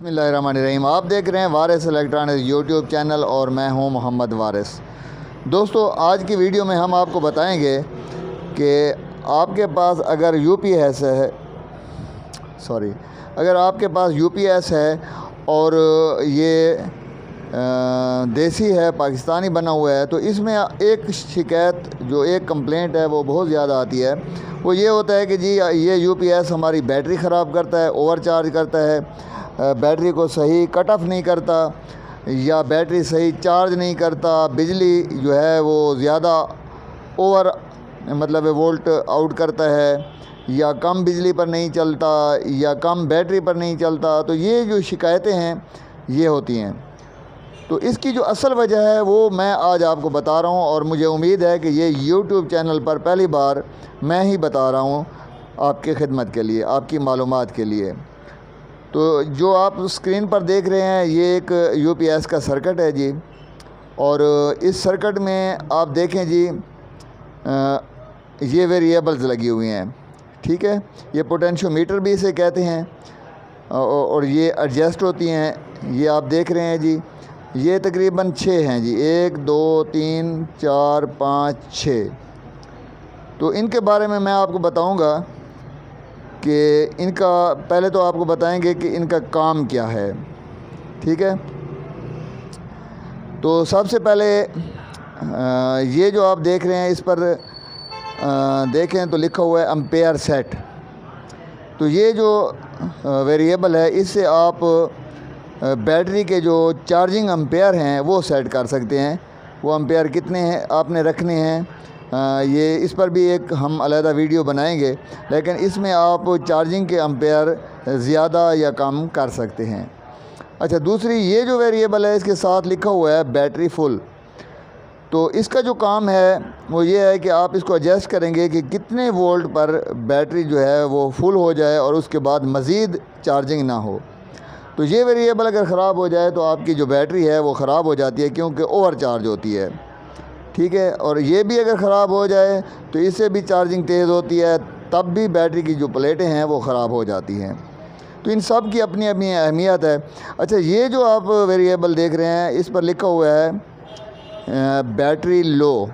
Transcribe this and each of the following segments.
बिस्मिल्लाहिर्रहमानिर्रहीम। आप देख रहे हैं वारिस इलेक्ट्रॉनिक्स यूट्यूब चैनल और मैं हूं मोहम्मद वारिस। दोस्तों, आज की वीडियो में हम आपको बताएंगे कि आपके पास अगर आपके पास यूपीएस है और ये देसी है, पाकिस्तानी बना हुआ है, तो इसमें एक शिकायत जो एक कंप्लेंट है वो बहुत ज़्यादा आती है। वो ये होता है कि जी ये यूपीएस हमारी बैटरी ख़राब करता है, ओवर चार्ज करता है, बैटरी को सही कट ऑफ नहीं करता या बैटरी सही चार्ज नहीं करता, बिजली जो है वो ज़्यादा ओवर वोल्ट आउट करता है या कम बिजली पर नहीं चलता या कम बैटरी पर नहीं चलता। तो ये जो शिकायतें हैं ये होती हैं। तो इसकी जो असल वजह है वो मैं आज आपको बता रहा हूँ और मुझे उम्मीद है कि ये YouTube चैनल पर पहली बार मैं ही बता रहा हूँ आपकी खिदमत के लिए, आपकी मालूमात के लिए। तो जो आप स्क्रीन पर देख रहे हैं ये एक यूपीएस का सर्किट है जी, और इस सर्किट में आप देखें जी ये वेरिएबल्स लगी हुई हैं, ठीक है। ये पोटेंशियोमीटर भी इसे कहते हैं और ये एडजस्ट होती हैं। ये आप देख रहे हैं जी, ये तकरीबन 6 हैं जी, 1 2 3 4 5 6। तो इनके बारे में मैं आपको बताऊंगा कि इनका पहले तो आपको बताएंगे कि इनका काम क्या है, ठीक है। तो सबसे पहले ये जो आप देख रहे हैं इस पर देखें तो लिखा हुआ है एम्पेयर सेट। तो ये जो वेरिएबल है इससे आप बैटरी के जो चार्जिंग एम्पेयर हैं वो सेट कर सकते हैं। वो एम्पेयर कितने हैं आपने रखने हैं, ये इस पर भी एक हम अलग वीडियो बनाएंगे, लेकिन इसमें आप चार्जिंग के एम्पेयर ज़्यादा या कम कर सकते हैं। अच्छा, दूसरी ये जो वेरिएबल है इसके साथ लिखा हुआ है बैटरी फुल। तो इसका जो काम है वो ये है कि आप इसको एडजस्ट करेंगे कि कितने वोल्ट पर बैटरी जो है वो फुल हो जाए और उसके बाद मज़ीद चार्जिंग ना हो। तो ये वेरिएबल अगर ख़राब हो जाए तो आपकी जो बैटरी है वो ख़राब हो जाती है, क्योंकि ओवर चार्ज होती है, ठीक है। और ये भी अगर ख़राब हो जाए तो इससे भी चार्जिंग तेज़ होती है, तब भी बैटरी की जो प्लेटें हैं वो ख़राब हो जाती हैं। तो इन सब की अपनी अपनी अहमियत है। अच्छा, ये जो आप वेरिएबल देख रहे हैं इस पर लिखा हुआ है बैटरी लो।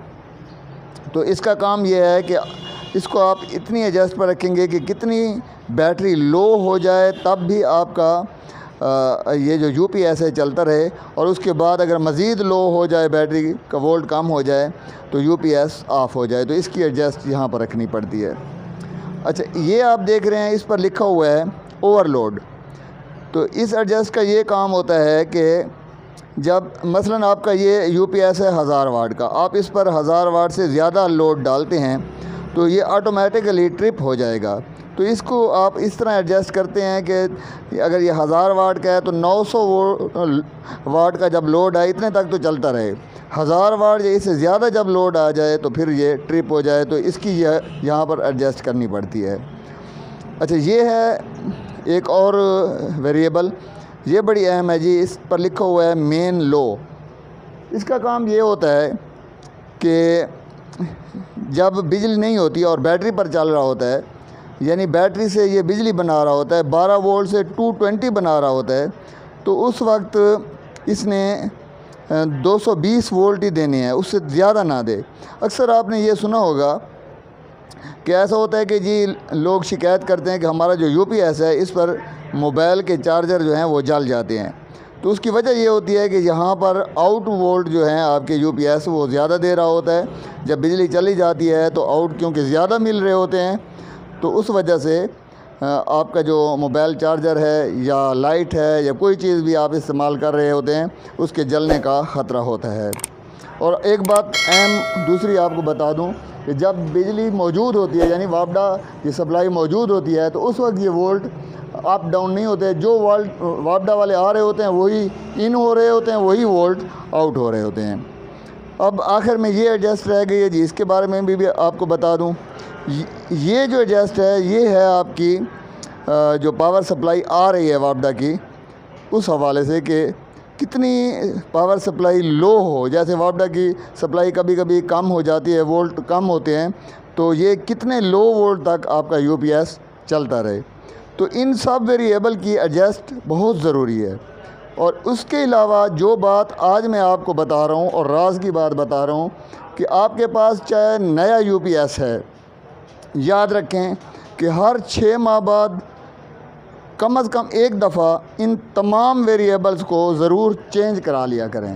तो इसका काम ये है कि इसको आप इतनी एडजस्ट पर रखेंगे कि कितनी बैटरी लो हो जाए तब भी आपका ये जो यूपीएस है चलता रहे, और उसके बाद अगर मज़ीद लो हो जाए, बैटरी का वोल्ट कम हो जाए तो यूपीएस ऑफ़ हो जाए। तो इसकी एडजस्ट यहाँ पर रखनी पड़ती है। अच्छा, ये आप देख रहे हैं इस पर लिखा हुआ है ओवरलोड। तो इस एडजस्ट का ये काम होता है कि जब मसलन आपका ये यूपीएस है 1000 वाट का, आप इस पर 1000 वाट से ज़्यादा लोड डालते हैं तो ये ऑटोमेटिकली ट्रिप हो जाएगा। तो इसको आप इस तरह एडजस्ट करते हैं कि अगर ये 1000 वाट का है तो 900 वाट का जब लोड आए इतने तक तो चलता रहे। 1000 वाट या इससे ज़्यादा जब लोड आ जाए तो फिर ये ट्रिप हो जाए। तो इसकी यहाँ पर एडजस्ट करनी पड़ती है। अच्छा, ये है एक और वेरिएबल, ये बड़ी अहम है जी। इस पर लिखा हुआ है मेन लो। इसका काम ये होता है कि जब बिजली नहीं होती और बैटरी पर चल रहा होता है, यानी बैटरी से ये बिजली बना रहा होता है, 12 वोल्ट से 220 बना रहा होता है, तो उस वक्त इसने 220 वोल्ट ही देने हैं, उससे ज़्यादा ना दे। अक्सर आपने ये सुना होगा कि ऐसा होता है कि जी लोग शिकायत करते हैं कि हमारा जो यूपीएस है इस पर मोबाइल के चार्जर जो हैं वो जल जाते हैं। तो उसकी वजह ये होती है कि यहाँ पर आउट वोल्ट जो हैं आपके यूपीएस वो ज़्यादा दे रहा होता है। जब बिजली चली जाती है तो आउट क्योंकि ज़्यादा मिल रहे होते हैं, तो उस वजह से आपका जो मोबाइल चार्जर है या लाइट है या कोई चीज़ भी आप इस्तेमाल कर रहे होते हैं उसके जलने का ख़तरा होता है। और एक बात अहम दूसरी आपको बता दूं कि जब बिजली मौजूद होती है, यानी वापडा की सप्लाई मौजूद होती है, तो उस वक्त ये वोल्ट अप डाउन नहीं होते। जो वोल्ट वापडा वाले आ रहे होते हैं वही इन हो रहे होते हैं, वही वोल्ट आउट हो रहे होते हैं। अब आखिर में ये एडजस्ट रह गई है जी, इसके बारे में भी आपको बता दूं। ये जो एडजस्ट है ये है आपकी जो पावर सप्लाई आ रही है वापडा की, उस हवाले से कि कितनी पावर सप्लाई लो हो। जैसे वापडा की सप्लाई कभी कभी कम हो जाती है, वोल्ट कम होते हैं, तो ये कितने लो वोल्ट तक आपका यूपीएस चलता रहे। تو ان سب ویریبل کی ایڈجسٹ بہت ضروری ہے۔ اور اس کے علاوہ جو بات آج میں آپ کو بتا رہا ہوں اور راز کی بات بتا رہا ہوں کہ آپ کے پاس چاہے نیا یو پی ایس ہے، یاد رکھیں کہ ہر 6 ماہ بعد کم از کم ایک دفعہ ان تمام ویریبلز کو ضرور چینج کرا لیا کریں۔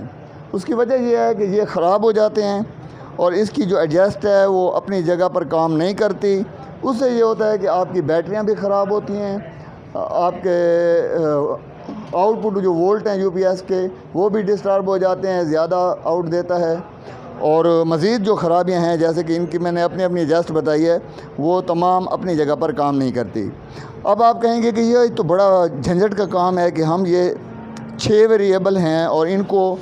اس کی وجہ یہ ہے کہ یہ خراب ہو جاتے ہیں اور اس کی جو ایڈجسٹ ہے وہ اپنی جگہ پر کام نہیں کرتی۔ اس سے یہ ہوتا ہے کہ آپ کی بیٹریاں بھی خراب ہوتی ہیں، آپ کے آؤٹ پٹ جو وولٹ ہیں یو پی ایس کے وہ بھی ڈسٹرب ہو جاتے ہیں، زیادہ آؤٹ دیتا ہے۔ اور مزید جو خرابیاں ہیں جیسے کہ ان کی میں نے اپنی ایڈجسٹ بتائی ہے، وہ تمام اپنی جگہ پر کام نہیں کرتی۔ اب آپ کہیں گے کہ یہ تو بڑا جھنجھٹ کا کام ہے کہ ہم یہ 6 ویریبل ہیں اور ان کو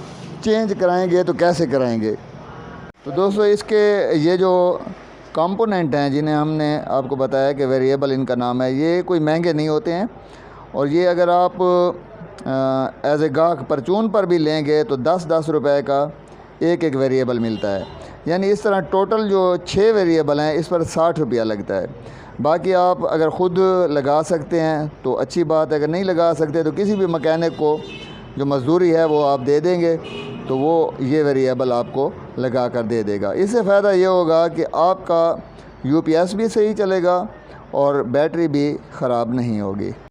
چینج کرائیں گے تو کیسے کرائیں گے؟ تو دوستو اس کے یہ جو کمپوننٹ ہیں جنہیں ہم نے آپ کو بتایا کہ ویریبل ان کا نام ہے، یہ کوئی مہنگے نہیں ہوتے ہیں، اور یہ اگر آپ ایز اے گاہک پرچون پر بھی لیں گے تو 10 روپے کا ایک ویریبل ملتا ہے، یعنی اس طرح ٹوٹل جو 6 ویریبل ہیں اس پر 60 روپیہ لگتا ہے۔ باقی آپ اگر خود لگا سکتے ہیں تو اچھی بات ہے، اگر نہیں لگا سکتے تو کسی بھی مکینک کو جو مزدوری ہے وہ آپ دے دیں گے تو وہ یہ ویریبل آپ کو لگا کر دے دے گا۔ اس سے فائدہ یہ ہوگا کہ آپ کا یو پی ایس بھی صحیح چلے گا اور بیٹری بھی خراب نہیں ہوگی۔